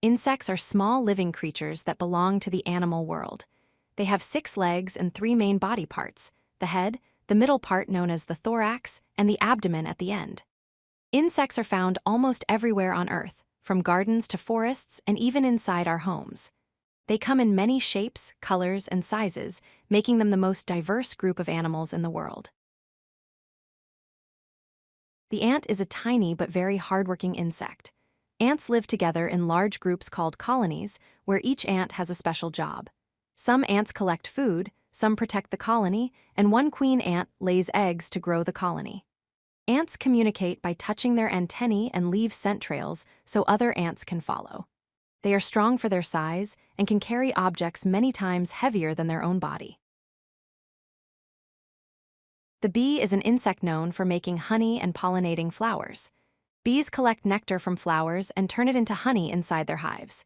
Insects are small living creatures that belong to the animal world. They have 6 legs and 3 main body parts: the head, the middle part known as the thorax, and the abdomen at the end. Insects are found almost everywhere on Earth, from gardens to forests and even inside our homes. They come in many shapes, colors, and sizes, making them the most diverse group of animals in the world. The ant is a tiny but very hardworking insect. Ants live together in large groups called colonies, where each ant has a special job. Some ants collect food, some protect the colony, and one queen ant lays eggs to grow the colony. Ants communicate by touching their antennae and leave scent trails so other ants can follow. They are strong for their size and can carry objects many times heavier than their own body. The bee is an insect known for making honey and pollinating flowers. Bees collect nectar from flowers and turn it into honey inside their hives.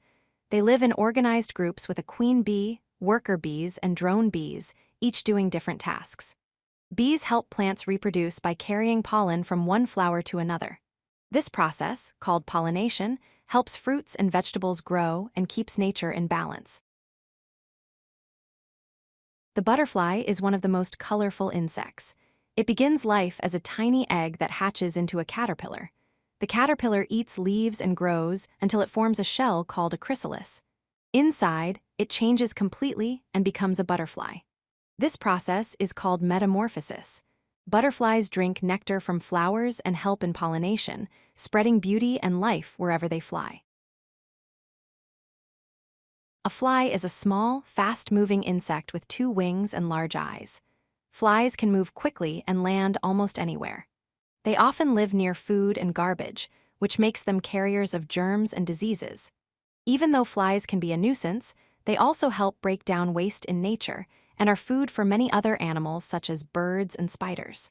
They live in organized groups with a queen bee, worker bees, and drone bees, each doing different tasks. Bees help plants reproduce by carrying pollen from one flower to another. This process, called pollination, helps fruits and vegetables grow and keeps nature in balance. The butterfly is one of the most colorful insects. It begins life as a tiny egg that hatches into a caterpillar. The caterpillar eats leaves and grows until it forms a shell called a chrysalis. Inside, it changes completely and becomes a butterfly. This process is called metamorphosis. Butterflies drink nectar from flowers and help in pollination, spreading beauty and life wherever they fly. A fly is a small, fast-moving insect with 2 wings and large eyes. Flies can move quickly and land almost anywhere. They often live near food and garbage, which makes them carriers of germs and diseases. Even though flies can be a nuisance, they also help break down waste in nature and are food for many other animals such as birds and spiders.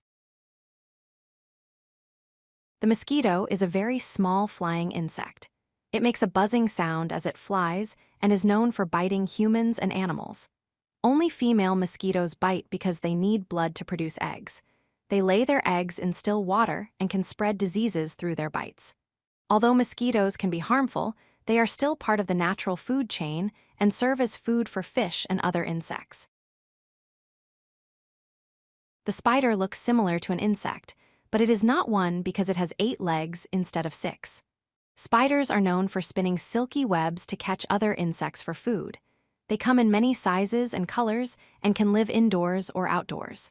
The mosquito is a very small flying insect. It makes a buzzing sound as it flies and is known for biting humans and animals. Only female mosquitoes bite because they need blood to produce eggs. They lay their eggs in still water and can spread diseases through their bites. Although mosquitoes can be harmful, they are still part of the natural food chain and serve as food for fish and other insects. The spider looks similar to an insect, but it is not one because it has 8 legs instead of 6. Spiders are known for spinning silky webs to catch other insects for food. They come in many sizes and colors and can live indoors or outdoors.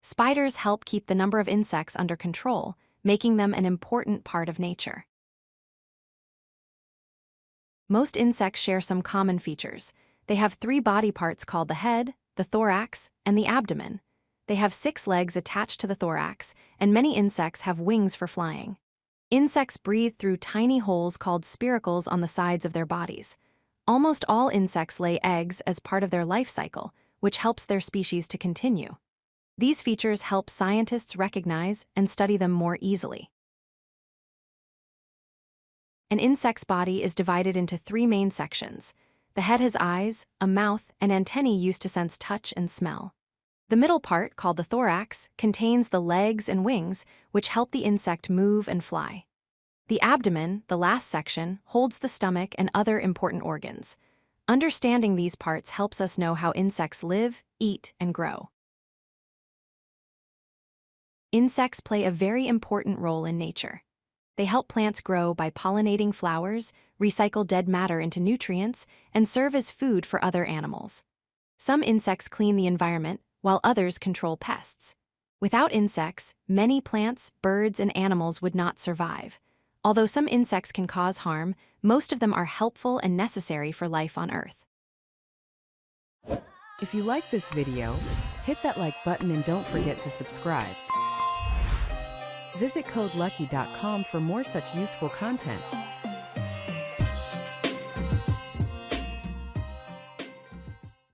Spiders help keep the number of insects under control, making them an important part of nature. Most insects share some common features. They have 3 body parts called the head, the thorax, and the abdomen. They have 6 legs attached to the thorax, and many insects have wings for flying. Insects breathe through tiny holes called spiracles on the sides of their bodies. Almost all insects lay eggs as part of their life cycle, which helps their species to continue. These features help scientists recognize and study them more easily. An insect's body is divided into 3 main sections. The head has eyes, a mouth, and antennae used to sense touch and smell. The middle part, called the thorax, contains the legs and wings, which help the insect move and fly. The abdomen, the last section, holds the stomach and other important organs. Understanding these parts helps us know how insects live, eat, and grow. Insects play a very important role in nature. They help plants grow by pollinating flowers, recycle dead matter into nutrients, and serve as food for other animals. Some insects clean the environment, while others control pests. Without insects, many plants, birds, and animals would not survive. Although some insects can cause harm, most of them are helpful and necessary for life on Earth. If you like this video, hit that like button and don't forget to subscribe. Visit codelucky.com for more such useful content.